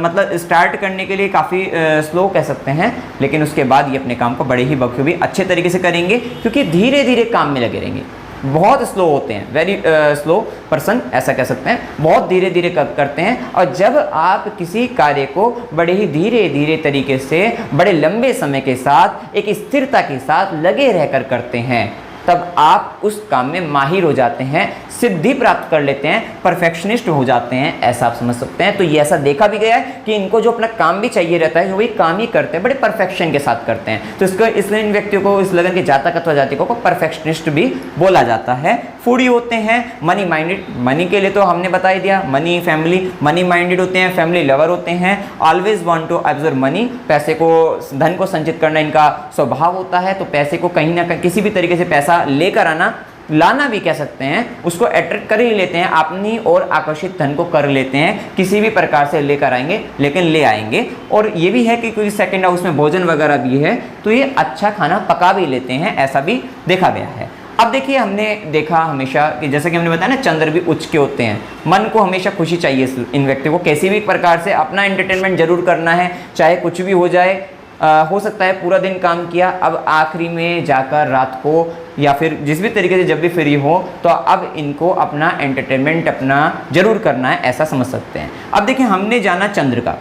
मतलब स्टार्ट करने के लिए काफ़ी स्लो कह सकते हैं, लेकिन उसके बाद ये अपने काम को बड़े ही बखूबी अच्छे तरीके से करेंगे, क्योंकि धीरे धीरे काम में लगे रहेंगे। बहुत स्लो होते हैं, वेरी स्लो पर्सन ऐसा कह सकते हैं, बहुत धीरे धीरे करते हैं। और जब आप किसी कार्य को बड़े ही धीरे धीरे तरीके से बड़े लंबे समय के साथ एक स्थिरता के साथ लगे रहकर करते हैं, तब आप उस काम में माहिर हो जाते हैं, सिद्धि प्राप्त कर लेते हैं, परफेक्शनिस्ट हो जाते हैं, ऐसा आप समझ सकते हैं। तो ये ऐसा देखा भी गया है कि इनको जो अपना काम भी चाहिए रहता है, जो वही काम ही करते हैं, बड़े परफेक्शन के साथ करते हैं। तो इसलिए इन व्यक्तियों को, इस लगन के जातक अथवा जातिकों को परफेक्शनिस्ट भी बोला जाता है। फूडी होते हैं, मनी माइंडेड, मनी के लिए तो हमने बता ही दिया, मनी फैमिली, मनी माइंडेड होते हैं, फैमिली लवर होते हैं, always want to observe money, पैसे को, धन को संचित करना इनका स्वभाव होता है। तो पैसे को कहीं ना कहीं किसी भी तरीके से पैसा लेकर आना, लाना भी कह सकते हैं, उसको अट्रैक्ट कर ही लेते हैं, अपनी और आकर्षित धन को कर लेते हैं, किसी भी प्रकार से लेकर आएंगे, लेकिन ले आएंगे। और ये भी है कि कोई सेकंड हाउस में भोजन वगैरह भी है, तो ये अच्छा खाना पका भी लेते हैं, ऐसा भी देखा गया है। अब देखिए हमने देखा हमेशा कि जैसे कि हमने बताया ना, चंद्र भी उच्च के होते हैं, मन को हमेशा खुशी चाहिए इन व्यक्ति को, किसी भी प्रकार से अपना एंटरटेनमेंट जरूर करना है, चाहे कुछ भी हो जाए। हो सकता है पूरा दिन काम किया, अब आखिरी में जाकर रात को या फिर जिस भी तरीके से जब भी फ्री हो, तो अब इनको अपना एंटरटेनमेंट अपना जरूर करना है, ऐसा समझ सकते हैं। अब देखिए हमने जाना चंद्र का,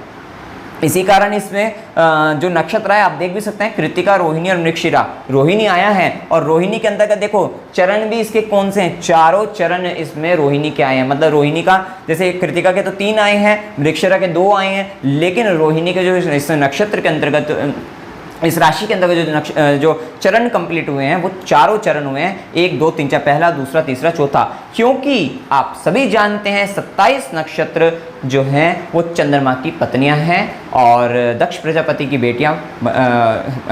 इसी कारण इसमें जो नक्षत्र है आप देख भी सकते हैं, कृतिका, रोहिणी और मृगशिरा। रोहिणी आया है और रोहिणी के अंतर्गत देखो चरण भी इसके कौन से हैं, चारों चरण इसमें रोहिणी के आए हैं। मतलब रोहिणी का जैसे कृतिका के तो 3 आए हैं, मृगशिरा के 2 आए हैं, लेकिन रोहिणी के जो इस नक्षत्र के अंतर्गत, इस राशि के अंदर जो चरण कंप्लीट हुए हैं वो चारों चरण हुए हैं, 1 2 3 4, पहला, दूसरा, तीसरा, चौथा। क्योंकि आप सभी जानते हैं 27 नक्षत्र जो हैं वो चंद्रमा की पत्नियां हैं और दक्ष प्रजापति की बेटियां,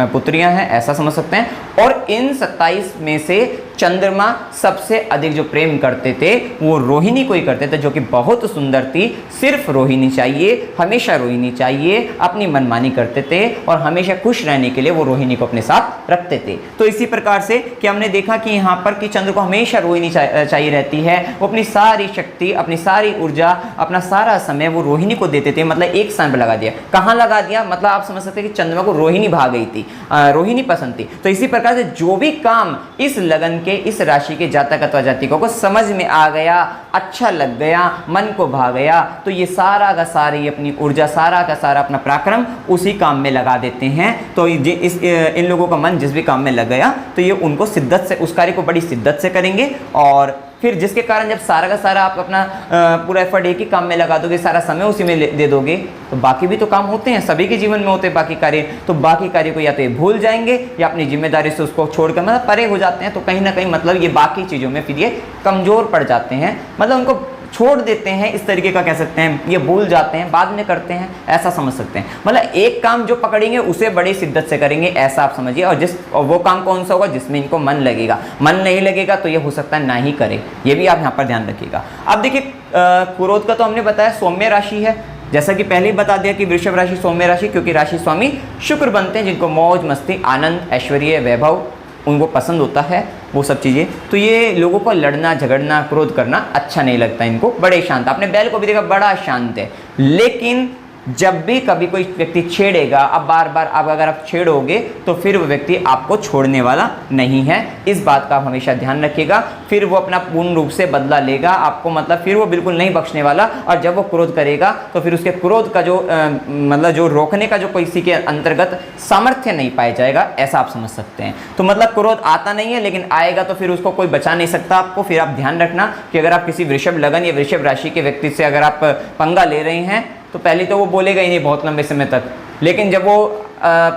पुत्रियां हैं, ऐसा समझ सकते हैं। और इन 27 में से चंद्रमा सबसे अधिक जो प्रेम करते थे वो रोहिणी को ही करते थे, जो कि बहुत सुंदर थी। सिर्फ रोहिणी चाहिए, हमेशा रोहिणी चाहिए, अपनी मनमानी करते थे और हमेशा खुश रहने के लिए वो रोहिणी को अपने साथ रखते थे। तो इसी प्रकार से कि हमने देखा कि यहाँ पर कि चंद्र को हमेशा रोहिणी चाहिए रहती है। वो अपनी सारी शक्ति, अपनी सारी ऊर्जा, अपना सारा समय वो रोहिणी को देते थे। मतलब एक स्थान पर लगा दिया, कहाँ लगा दिया, मतलब आप समझ सकते हैं कि चंद्रमा को रोहिणी भा गई थी, रोहिणी पसंद थी। तो इसी प्रकार से जो भी काम इस लगन के, इस राशि के जातक अथवा जातिकों को समझ में आ गया, अच्छा लग गया, मन को भा गया, तो ये सारा का सारी अपनी ऊर्जा, सारा का सारा अपना पराक्रम उसी काम में लगा देते हैं। तो इन लोगों का मन जिस भी काम में लग गया तो ये उनको शिद्दत से, उस कार्य को बड़ी शिद्दत से करेंगे। और फिर जिसके कारण जब सारा का सारा आप अपना पूरा एफर्ट एक ही काम में लगा दोगे, सारा समय उसी में दे दोगे, तो बाकी भी तो काम होते हैं, सभी के जीवन में होते हैं बाकी कार्य। तो बाकी कार्य को या तो ये भूल जाएंगे या अपनी जिम्मेदारी से उसको छोड़कर मतलब परे हो जाते हैं। तो कहीं ना कहीं मतलब ये बाकी चीज़ों में फिर ये कमज़ोर पड़ जाते हैं, मतलब उनको छोड़ देते हैं, इस तरीके का कह सकते हैं, ये भूल जाते हैं, बाद में करते हैं, ऐसा समझ सकते हैं। मतलब एक काम जो पकड़ेंगे उसे बड़ी शिद्दत से करेंगे, ऐसा आप समझिए। और वो काम कौन सा होगा, जिसमें इनको मन लगेगा। मन नहीं लगेगा तो ये हो सकता है ना ही करे, ये भी आप यहाँ पर ध्यान रखिएगा। अब देखिए क्रोध का तो हमने बताया सौम्य राशि है, जैसा कि पहले ही बता दिया कि वृषभ राशि सौम्य राशि, क्योंकि राशि स्वामी शुक्र बनते हैं, जिनको मौज मस्ती, आनंद, ऐश्वर्य, वैभव उनको पसंद होता है, वो सब चीज़ें। तो ये लोगों को लड़ना, झगड़ना, क्रोध करना अच्छा नहीं लगता इनको, बड़े शांत। आपने बैल को भी देखा, बड़ा शांत है। लेकिन जब भी कभी कोई व्यक्ति छेड़ेगा, अब बार बार अब अगर आप छेड़ोगे तो फिर वो व्यक्ति आपको छोड़ने वाला नहीं है, इस बात का आप हमेशा ध्यान रखिएगा। फिर वो अपना पूर्ण रूप से बदला लेगा आपको, मतलब फिर वो बिल्कुल नहीं बख्शने वाला। और जब वो क्रोध करेगा तो फिर उसके क्रोध का जो मतलब जो रोकने का जो किसी के अंतर्गत सामर्थ्य नहीं पाया जाएगा, ऐसा आप समझ सकते हैं। तो मतलब क्रोध आता नहीं है, लेकिन आएगा तो फिर उसको कोई बचा नहीं सकता आपको। फिर आप ध्यान रखना कि अगर आप किसी वृषभ लगन या वृषभ राशि के व्यक्ति से अगर आप पंगा ले रहे हैं तो पहले तो वो बोलेगा ही नहीं बहुत लंबे समय तक, लेकिन जब वो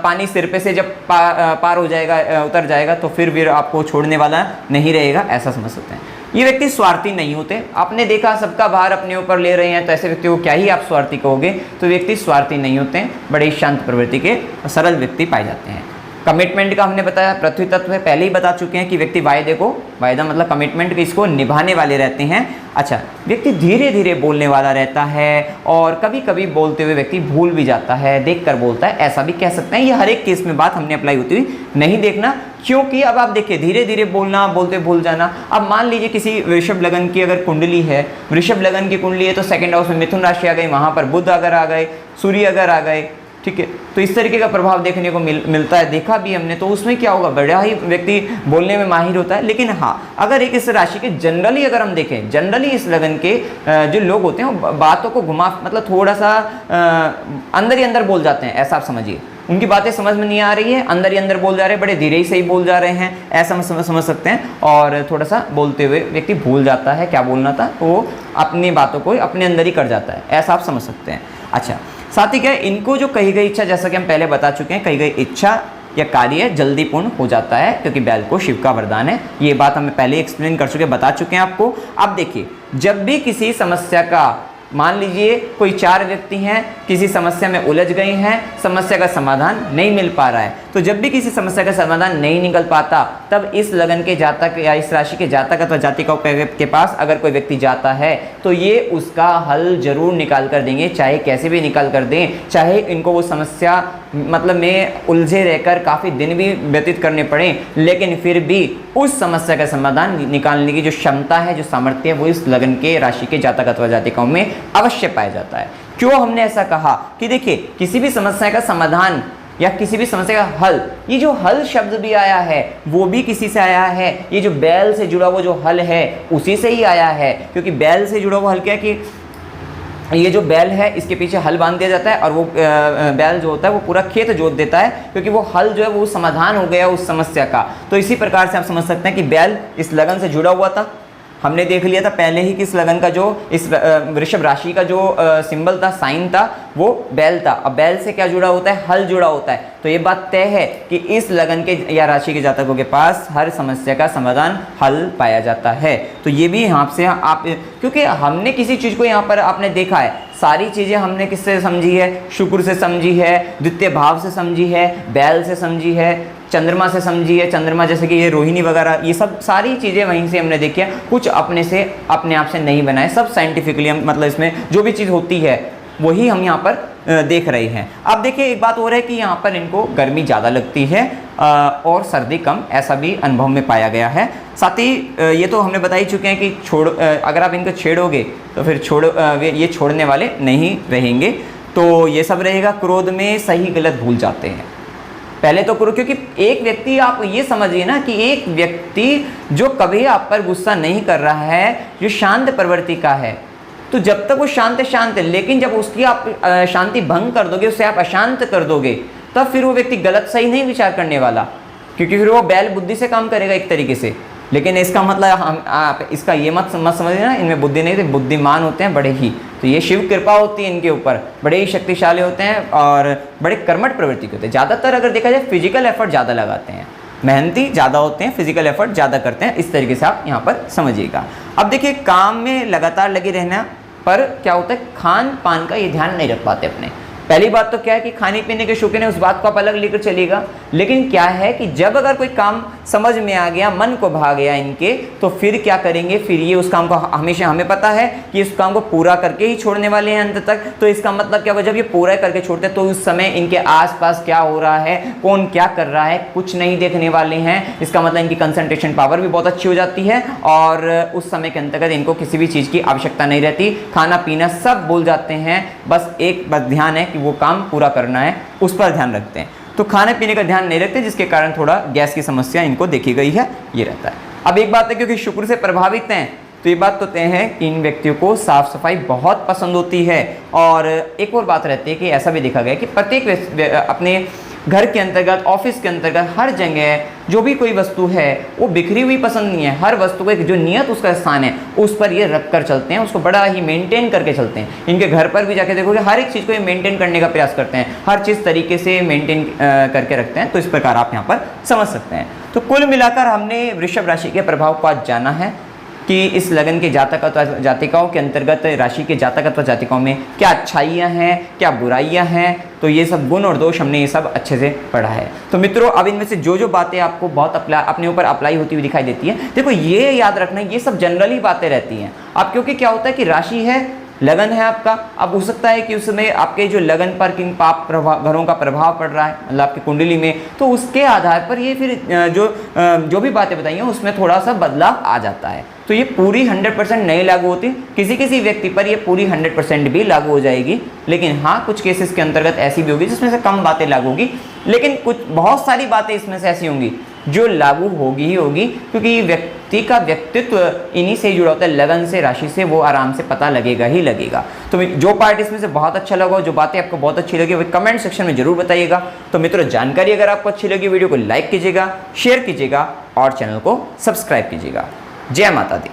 पानी सिर पे से जब पार हो जाएगा, उतर जाएगा, तो फिर आपको छोड़ने वाला नहीं रहेगा, ऐसा समझ सकते हैं। ये व्यक्ति स्वार्थी नहीं होते। आपने देखा सबका भार अपने ऊपर ले रहे हैं, तो ऐसे व्यक्ति को क्या ही आप स्वार्थी कहोगे। तो व्यक्ति स्वार्थी नहीं होते हैं, बड़े शांत प्रवृत्ति के सरल व्यक्ति पाए जाते हैं। कमिटमेंट का हमने बताया, पृथ्वी तत्व है, पहले ही बता चुके हैं कि व्यक्ति वायदा मतलब कमिटमेंट को इसको निभाने वाले रहते हैं। अच्छा, व्यक्ति धीरे धीरे बोलने वाला रहता है और कभी कभी बोलते हुए व्यक्ति भूल भी जाता है, देखकर बोलता है, ऐसा भी कह सकते हैं। ये हर एक केस में बात हमने अप्लाई होती हुई नहीं देखना, क्योंकि अब आप देखिए धीरे धीरे बोलना, बोलते भूल जाना। अब मान लीजिए किसी वृषभ लगन की अगर कुंडली है, वृषभ लगन की कुंडली है, तो सेकंड हाउस में मिथुन राशि आ गई, वहाँ पर बुध अगर आ गए, सूर्य अगर आ गए, ठीक है, तो इस तरीके का प्रभाव देखने को मिलता है, देखा भी हमने। तो उसमें क्या होगा, बड़ा ही व्यक्ति बोलने में माहिर होता है। लेकिन हाँ, अगर एक इस राशि के जनरली अगर हम देखें, जनरली इस लगन के जो लोग होते हैं बातों को घुमा, मतलब थोड़ा सा अंदर ही अंदर बोल जाते हैं, ऐसा आप समझिए। उनकी बातें समझ में नहीं आ रही है, अंदर ही अंदर बोल जा रहे हैं, बड़े धीरे ही सही बोल जा रहे हैं, ऐसा समझ सकते हैं। और थोड़ा सा बोलते हुए व्यक्ति भूल जाता है क्या बोलना था, तो वो अपनी बातों को अपने अंदर ही कर जाता है, ऐसा आप समझ सकते हैं। अच्छा, साथ ही क्या है, इनको जो कही गई इच्छा, जैसा कि हम पहले बता चुके हैं, कही गई इच्छा या कार्य जल्दी पूर्ण हो जाता है, क्योंकि बैल को शिव का वरदान है। ये बात हमें पहले एक्सप्लेन कर चुके, बता चुके हैं आपको। अब देखिए, जब भी किसी समस्या का, मान लीजिए कोई 4 व्यक्ति हैं, किसी समस्या में उलझ गए हैं, समस्या का समाधान नहीं मिल पा रहा है, तो जब भी किसी समस्या का समाधान नहीं निकल पाता, तब इस लगन के जातक या इस राशि के जातक अथवा जातिका के पास अगर कोई व्यक्ति जाता है तो ये उसका हल जरूर निकाल कर देंगे, चाहे कैसे भी निकाल कर दें, चाहे इनको वो समस्या मतलब में उलझे रहकर काफ़ी दिन भी व्यतीत करने पड़े, लेकिन फिर भी उस समस्या का समाधान निकालने की जो क्षमता है, जो सामर्थ्य है, वो इस लगन के राशि के जातक अथवा जातिकाओं में अवश्य पाया जाता है। क्यों हमने ऐसा कहा कि देखिए, किसी भी समस्या का समाधान या किसी भी समस्या का हल, ये जो हल शब्द भी आया है वो भी किसी से आया है। ये जो बैल से जुड़ा हुआ जो हल है उसी से ही आया है, क्योंकि बैल से जुड़ा हुआ हल क्या है कि ये जो बैल है इसके पीछे हल बांध दिया जाता है और वो बैल जो होता है वो पूरा खेत जोत देता है, क्योंकि वो हल जो है वो समाधान हो गया उस समस्या का। तो इसी प्रकार से आप समझ सकते हैं कि बैल इस लगन से जुड़ा हुआ था। हमने देख लिया था पहले ही कि इस लगन का जो इस वृषभ राशि का जो सिंबल था, साइन था, वो बैल था। अब बैल से क्या जुड़ा होता है? हल जुड़ा होता है। तो ये बात तय है कि इस लगन के या राशि के जातकों के पास हर समस्या का समाधान हल पाया जाता है। तो ये भी यहाँ से आप, क्योंकि हमने किसी चीज़ को यहाँ पर आपने देखा है, सारी चीज़ें हमने किससे समझी है? शुक्र से समझी है, द्वितीय भाव से समझी है, बैल से समझी है, चंद्रमा से समझी है। चंद्रमा जैसे कि ये रोहिणी वगैरह, ये सब सारी चीज़ें वहीं से हमने देखी है। कुछ अपने से अपने आप से नहीं बनाए, सब साइंटिफिकली हम, मतलब इसमें जो भी चीज़ होती है वही हम यहाँ पर देख रहे हैं। अब देखिए एक बात और है कि यहाँ पर इनको गर्मी ज़्यादा लगती है और सर्दी कम, ऐसा भी अनुभव में पाया गया है। साथ ही ये तो हमने बता ही चुके हैं कि अगर आप इनको छेड़ोगे तो फिर ये छोड़ने वाले नहीं रहेंगे। तो ये सब रहेगा। क्रोध में सही गलत भूल जाते हैं। पहले तो करो, क्योंकि एक व्यक्ति, आप ये समझिए ना कि एक व्यक्ति जो कभी आप पर गुस्सा नहीं कर रहा है, जो शांत प्रवृत्ति का है, तो जब तक वो शांत है, लेकिन जब उसकी आप शांति भंग कर दोगे, उसे आप अशांत कर दोगे, तब फिर वो व्यक्ति गलत सही नहीं विचार करने वाला, क्योंकि फिर वो बैल बुद्धि से काम करेगा एक तरीके से। लेकिन इसका मतलब आप इसका ये मत समझिए ना इनमें बुद्धि नहीं, तो बुद्धिमान होते हैं बड़े ही, तो ये शिव कृपा होती है इनके ऊपर, बड़े ही शक्तिशाली होते हैं और बड़े कर्मठ प्रवृत्ति के होते हैं। ज़्यादातर अगर देखा जाए फिजिकल एफर्ट ज़्यादा लगाते हैं, मेहनती ज़्यादा होते हैं, फिजिकल एफर्ट ज़्यादा करते हैं। इस तरीके से आप यहाँ पर समझिएगा। अब देखिए काम में लगातार लगे रहना पर क्या होता है, खान पान का ये ध्यान नहीं रख पाते अपने। पहली बात तो क्या है कि खाने पीने के शौकीन है, उस बात को आप अलग लेकर चलिएगा। लेकिन क्या है कि जब अगर कोई काम समझ में आ गया, मन को भा गया इनके, तो फिर क्या करेंगे? फिर ये उस काम को, हमेशा हमें पता है कि इस काम को पूरा करके ही छोड़ने वाले हैं अंत तक। तो इसका मतलब क्या हुआ? जब ये पूरा करके छोड़ते हैं तो उस समय इनके आसपास क्या हो रहा है, कौन क्या कर रहा है, कुछ नहीं देखने वाले हैं। इसका मतलब इनकी कंसंट्रेशन पावर भी बहुत अच्छी हो जाती है और उस समय के अंतर्गत इनको किसी भी चीज़ की आवश्यकता नहीं रहती। खाना पीना सब भूल जाते हैं, बस ध्यान है कि वो काम पूरा करना है, उस पर ध्यान रखते हैं। तो खाने पीने का ध्यान नहीं रखते, जिसके कारण थोड़ा गैस की समस्या इनको देखी गई है, ये रहता है। अब एक बात है, क्योंकि शुक्र से प्रभावित हैं, तो ये बात तो तय है कि इन व्यक्तियों को साफ सफाई बहुत पसंद होती है। और एक और बात रहती है कि ऐसा भी देखा गया कि प्रत्येक अपने घर के अंतर्गत, ऑफिस के अंतर्गत, हर जगह जो भी कोई वस्तु है वो बिखरी हुई पसंद नहीं है। हर वस्तु को एक जो नियत उसका स्थान है उस पर ये रख कर चलते हैं, उसको बड़ा ही मेंटेन करके चलते हैं। इनके घर पर भी जाके देखोगे हर एक चीज़ को ये मेंटेन करने का प्रयास करते हैं, हर चीज़ तरीके से मेंटेन करके रखते हैं। तो इस प्रकार आप यहाँ पर समझ सकते हैं। तो कुल मिलाकर हमने वृषभ राशि के प्रभाव को आज जाना है कि इस लगन के जातिकाओं के अंतर्गत, राशि के जातक जातिकाओं में क्या अच्छाइयाँ हैं, क्या बुराइयाँ हैं। तो ये सब गुण और दोष हमने ये सब अच्छे से पढ़ा है। तो मित्रों, अब इनमें से जो बातें आपको बहुत अपने ऊपर अप्लाई होती हुई दिखाई देती है, देखो ये याद रखना, ये सब जनरली बातें रहती हैं। अब क्योंकि क्या होता है कि राशि है, लगन है आपका, अब हो सकता है कि उसमें आपके जो लगन पर किन पाप घरों का प्रभाव पड़ रहा है, मतलब आपकी कुंडली में, तो उसके आधार पर ये फिर जो भी बातें बताई हैं उसमें थोड़ा सा बदलाव आ जाता है। तो ये पूरी 100% नहीं लागू होती, किसी व्यक्ति पर ये पूरी 100% भी लागू हो जाएगी। लेकिन हाँ, कुछ केसेस के अंतर्गत ऐसी भी होगी जिसमें से कम बातें लागू होगी, लेकिन बहुत सारी बातें इसमें से ऐसी होंगी जो लागू होगी ही होगी, क्योंकि व्यक्ति का व्यक्तित्व इन्हीं से ही जुड़ा होता है, लगन से, राशि से, वो आराम से पता लगेगा ही लगेगा। तो जो पार्ट इसमें से बहुत अच्छा लगा, जो बातें आपको बहुत अच्छी लगी, वो कमेंट सेक्शन में जरूर बताइएगा। तो मित्रों, जानकारी अगर आपको अच्छी लगी, वीडियो को लाइक कीजिएगा, शेयर कीजिएगा और चैनल को सब्सक्राइब कीजिएगा। जय माता दी।